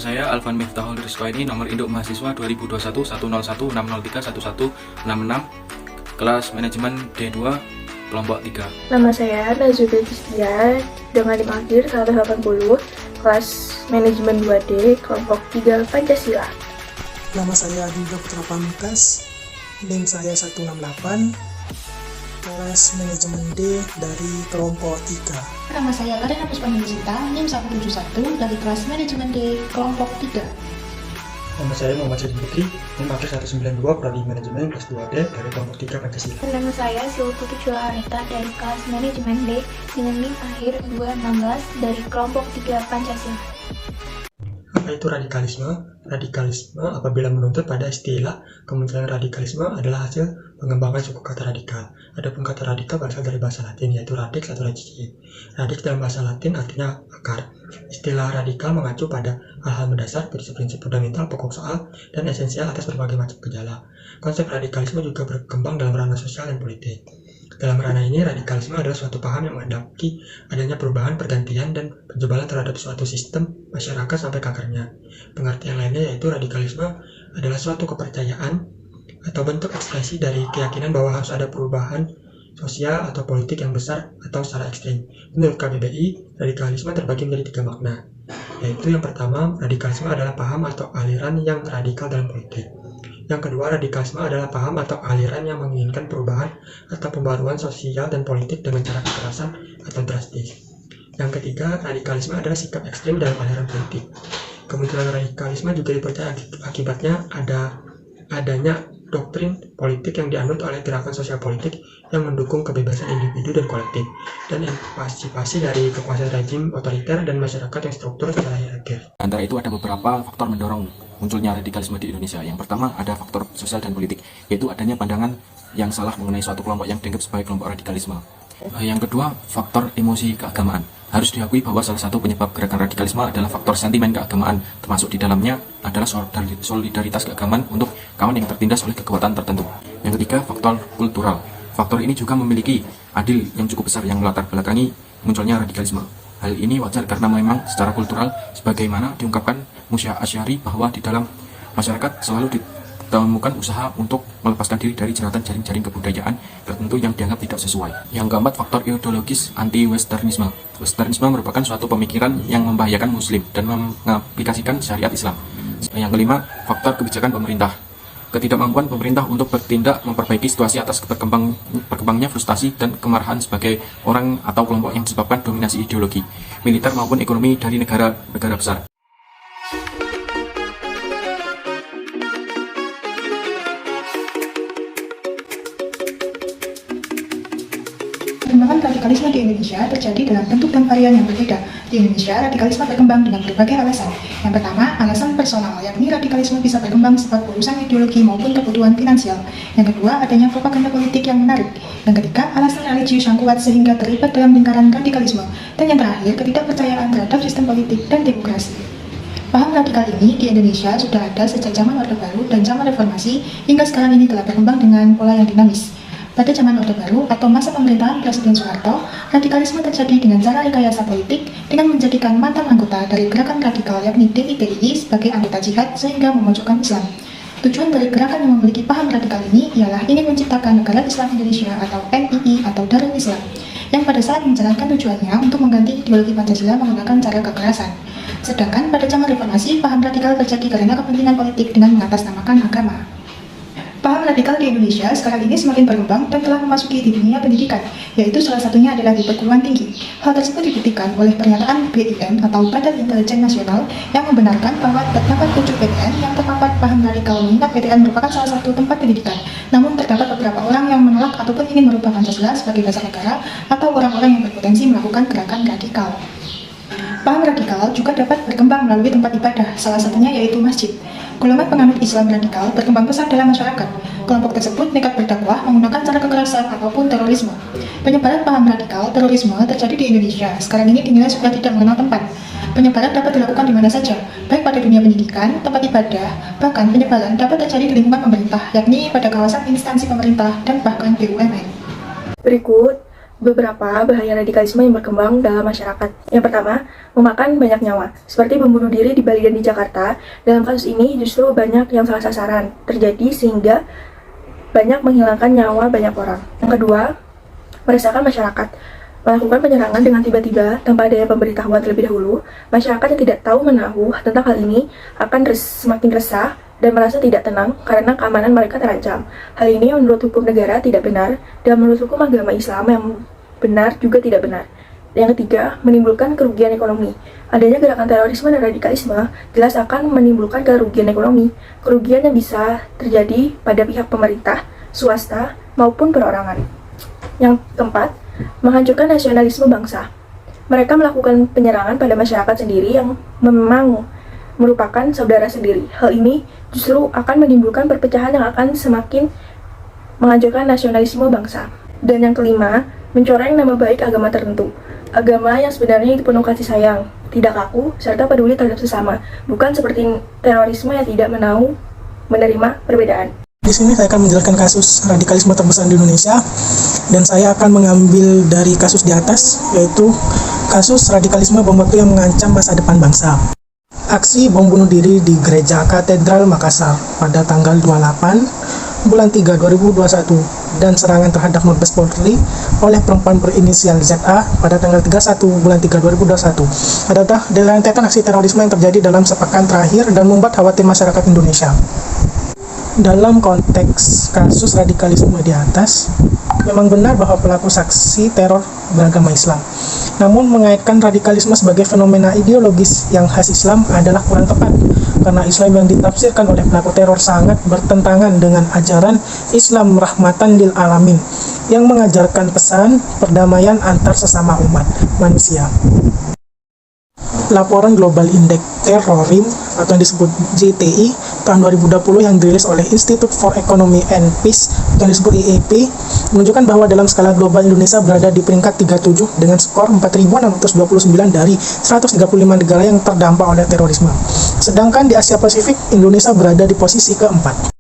saya Alvan Miftahul Rizqaini, nomor induk mahasiswa 2021 101 603 1166, kelas manajemen D2, kelompok 3. Nama saya Nazudul Tistia, dengan NIM akhir 180, kelas manajemen 2D, kelompok 3 Pancasila. Nama saya Adinda Putra Pamungkas, NIM saya 168, kelas manajemen D dari kelompok 3. Nama saya Karina Puspaningita, NIM 171 dari kelas manajemen D, kelompok 3. Nama saya Muhammad Syed Putri, NIM akhir 192, prodi manajemen kelas 2D dari kelompok 3 Pancasila. Nama saya Silputu Chula Anita dari kelas manajemen D dengan NIM akhir 216 dari kelompok 3 Pancasila. Apa itu radikalisme? Radikalisme apabila menuntut pada istilah kemunculan radikalisme adalah hasil pengembangan suku kata radikal. Adapun kata radikal berasal dari bahasa Latin, yaitu radix atau radici. Radix dalam bahasa Latin artinya akar. Istilah radikal mengacu pada hal-hal mendasar, prinsip-prinsip fundamental, pokok soal, dan esensial atas berbagai macam gejala. Konsep radikalisme juga berkembang dalam ranah sosial dan politik. Dalam ranah ini, radikalisme adalah suatu paham yang menghendaki adanya perubahan, pergantian, dan penjebalan terhadap suatu sistem masyarakat sampai ke akarnya. Pengertian lainnya yaitu radikalisme adalah suatu kepercayaan atau bentuk ekspresi dari keyakinan bahwa harus ada perubahan sosial atau politik yang besar atau secara ekstrim. Menurut KBBI, radikalisme terbagi menjadi 3 makna, yaitu yang pertama, radikalisme adalah paham atau aliran yang radikal dalam politik. Yang kedua, radikalisme adalah paham atau aliran yang menginginkan perubahan atau pembaruan sosial dan politik dengan cara kekerasan atau drastis. Yang ketiga, radikalisme adalah sikap ekstrim dalam aliran politik. Kemunculan radikalisme juga dipercaya akibatnya adanya doktrin politik yang dianut oleh gerakan sosial politik yang mendukung kebebasan individu dan kolektif, dan emansipasi dari kekuasaan rejim otoriter dan masyarakat yang struktur secara hierarkis. Antara itu ada beberapa faktor mendorong munculnya radikalisme di Indonesia. Yang pertama ada faktor sosial dan politik, yaitu adanya pandangan yang salah mengenai suatu kelompok yang dianggap sebagai kelompok radikalisme. Yang kedua, faktor emosi keagamaan. Harus diakui bahwa salah satu penyebab gerakan radikalisme adalah faktor sentimen keagamaan, termasuk di dalamnya adalah solidaritas keagamaan untuk kawan yang tertindas oleh kekuatan tertentu. Yang ketiga, faktor kultural. Faktor ini juga memiliki andil yang cukup besar yang melatar belakangi munculnya radikalisme. Hal ini wajar karena memang secara kultural, sebagaimana diungkapkan Musa Asy'ari bahwa di dalam masyarakat selalu ditemukan usaha untuk melepaskan diri dari jeratan jaring-jaring kebudayaan tertentu yang dianggap tidak sesuai. Yang keempat, faktor ideologis anti-westernisme. Westernisme merupakan suatu pemikiran yang membahayakan muslim dan mengaplikasikan syariat Islam. Yang kelima, faktor kebijakan pemerintah. Ketidakmampuan pemerintah untuk bertindak memperbaiki situasi atas berkembangnya frustasi dan kemarahan sebagai orang atau kelompok yang disebabkan dominasi ideologi, militer maupun ekonomi dari negara-negara besar. Perkembangan radikalisme di Indonesia terjadi dalam bentuk dan varian yang berbeda. Di Indonesia, radikalisme berkembang dengan berbagai alasan. Yang pertama, alasan personal, yakni radikalisme bisa berkembang sebab urusan ideologi maupun kebutuhan finansial. Yang kedua, adanya propaganda politik yang menarik. Yang ketiga, alasan religius yang kuat sehingga terlibat dalam lingkaran radikalisme. Dan yang terakhir, ketidakpercayaan terhadap sistem politik dan demokrasi. Paham radikal ini di Indonesia sudah ada sejak zaman Orde Baru dan zaman Reformasi hingga sekarang ini telah berkembang dengan pola yang dinamis. Pada zaman Orde Baru atau masa pemerintahan Presiden Soeharto, radikalisme terjadi dengan cara rekayasa politik dengan menjadikan mantan anggota dari gerakan radikal yakni DITI sebagai anggota jihad sehingga memojokkan Islam. Tujuan dari gerakan yang memiliki paham radikal ini ialah ingin menciptakan Negara Islam Indonesia atau NII atau Darul Islam, yang pada saat menjalankan tujuannya untuk mengganti ideologi Pancasila menggunakan cara kekerasan. Sedangkan pada zaman Reformasi, paham radikal terjadi karena kepentingan politik dengan mengatasnamakan agama. Paham radikal di Indonesia sekarang ini semakin berkembang dan telah memasuki di dunia pendidikan, yaitu salah satunya adalah di perguruan tinggi. Hal tersebut dibuktikan oleh pernyataan BIN atau Badan Intelijen Nasional yang membenarkan bahwa terdapat 7 PTN yang terpapar paham radikal, mengingat PTN merupakan salah satu tempat pendidikan. Namun terdapat beberapa orang yang menolak ataupun ingin merubah Pancasila sebagai dasar negara atau orang-orang yang berpotensi melakukan gerakan radikal. Paham radikal juga dapat berkembang melalui tempat ibadah, salah satunya yaitu masjid. Golongan penganut Islam radikal berkembang pesat dalam masyarakat. Kelompok tersebut nekat berdakwah menggunakan cara kekerasan ataupun terorisme. Penyebaran paham radikal terorisme terjadi di Indonesia. Sekarang ini dinilai sudah tidak mengenal tempat. Penyebaran dapat dilakukan di mana saja, baik pada dunia pendidikan, tempat ibadah, bahkan penyebaran dapat terjadi di lingkungan pemerintah, yakni pada kawasan instansi pemerintah dan bahkan BUMN. Berikut Beberapa bahaya radikalisme yang berkembang dalam masyarakat. Yang pertama, memakan banyak nyawa. Seperti membunuh diri di Bali dan di Jakarta, dalam kasus ini justru banyak yang salah sasaran terjadi sehingga banyak menghilangkan nyawa banyak orang. Yang kedua, meresahkan masyarakat. Melakukan penyerangan dengan tiba-tiba tanpa adanya pemberitahuan terlebih dahulu, masyarakat yang tidak tahu menahu tentang hal ini akan semakin resah dan merasa tidak tenang karena keamanan mereka terancam. Hal ini menurut hukum negara tidak benar, dan menurut hukum agama Islam yang benar juga tidak benar. Yang ketiga, menimbulkan kerugian ekonomi. Adanya gerakan terorisme dan radikalisme jelas akan menimbulkan kerugian ekonomi. Kerugian yang bisa terjadi pada pihak pemerintah, swasta, maupun perorangan. Yang keempat, menghancurkan nasionalisme bangsa. Mereka melakukan penyerangan pada masyarakat sendiri yang memang merupakan saudara sendiri. Hal ini justru akan menimbulkan perpecahan yang akan semakin menghancurkan nasionalisme bangsa. Dan yang kelima, mencoreng nama baik agama tertentu. Agama yang sebenarnya penuh kasih sayang, tidak kaku, serta peduli terhadap sesama. Bukan seperti terorisme yang tidak menerima perbedaan. Di sini saya akan menjelaskan kasus radikalisme terbesar di Indonesia, dan saya akan mengambil dari kasus di atas, yaitu kasus radikalisme bom waktu yang mengancam masa depan bangsa. Aksi bom bunuh diri di Gereja Katedral Makassar pada tanggal 28 bulan 3 2021 dan serangan terhadap Mabes Polri oleh perempuan berinisial ZA pada tanggal 31 bulan 3 2021 adalah rentetan aksi terorisme yang terjadi dalam sepekan terakhir dan membuat khawatir masyarakat Indonesia. Dalam konteks kasus radikalisme di atas, memang benar bahwa pelaku saksi teror beragama Islam. Namun mengaitkan radikalisme sebagai fenomena ideologis yang khas Islam adalah kurang tepat, karena Islam yang ditafsirkan oleh pelaku teror sangat bertentangan dengan ajaran Islam rahmatan lil alamin yang mengajarkan pesan perdamaian antar sesama umat manusia. Laporan Global Index Terrorism atau yang disebut GTI tahun 2020 yang dirilis oleh Institute for Economy and Peace atau yang disebut IEP menunjukkan bahwa dalam skala global Indonesia berada di peringkat 37 dengan skor 4.629 dari 135 negara yang terdampak oleh terorisme. Sedangkan di Asia Pasifik, Indonesia berada di posisi keempat.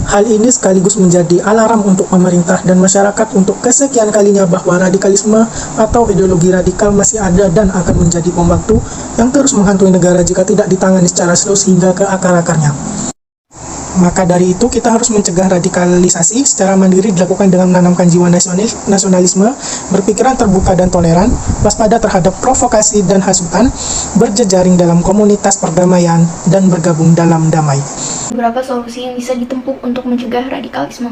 Hal ini sekaligus menjadi alarm untuk pemerintah dan masyarakat untuk kesekian kalinya bahwa radikalisme atau ideologi radikal masih ada dan akan menjadi bom waktu yang terus menghantui negara jika tidak ditangani secara serius hingga ke akar-akarnya. Maka dari itu kita harus mencegah radikalisasi secara mandiri dilakukan dengan menanamkan jiwa nasionalisme, berpikiran terbuka dan toleran, waspada terhadap provokasi dan hasutan, berjejaring dalam komunitas perdamaian, dan bergabung dalam damai. Beberapa solusi yang bisa ditempuh untuk mencegah radikalisme.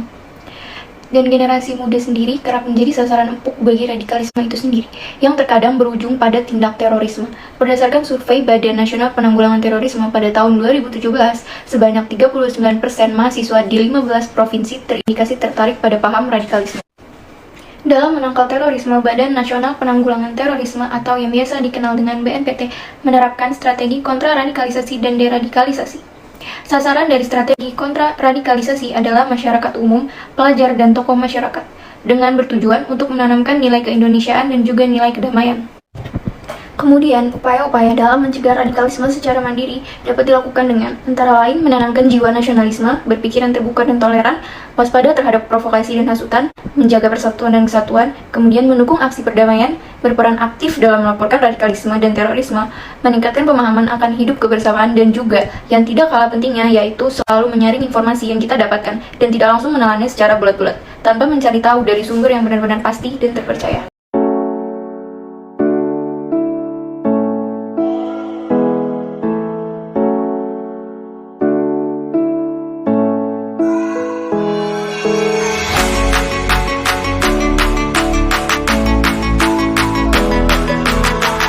Dan generasi muda sendiri kerap menjadi sasaran empuk bagi radikalisme itu sendiri, yang terkadang berujung pada tindak terorisme. Berdasarkan survei Badan Nasional Penanggulangan Terorisme pada tahun 2017, sebanyak 39% mahasiswa di 15 provinsi terindikasi tertarik pada paham radikalisme. Dalam menangkal terorisme, Badan Nasional Penanggulangan Terorisme atau yang biasa dikenal dengan BNPT menerapkan strategi kontraradikalisasi dan deradikalisasi. Sasaran dari strategi kontraradikalisasi adalah masyarakat umum, pelajar, dan tokoh masyarakat, dengan bertujuan untuk menanamkan nilai keindonesiaan dan juga nilai kedamaian. Kemudian, upaya-upaya dalam mencegah radikalisme secara mandiri dapat dilakukan dengan antara lain menanamkan jiwa nasionalisme, berpikiran terbuka dan toleran, waspada terhadap provokasi dan hasutan, menjaga persatuan dan kesatuan, kemudian mendukung aksi perdamaian, berperan aktif dalam melaporkan radikalisme dan terorisme, meningkatkan pemahaman akan hidup kebersamaan, dan juga yang tidak kalah pentingnya yaitu selalu menyaring informasi yang kita dapatkan dan tidak langsung menelannya secara bulat-bulat, tanpa mencari tahu dari sumber yang benar-benar pasti dan terpercaya.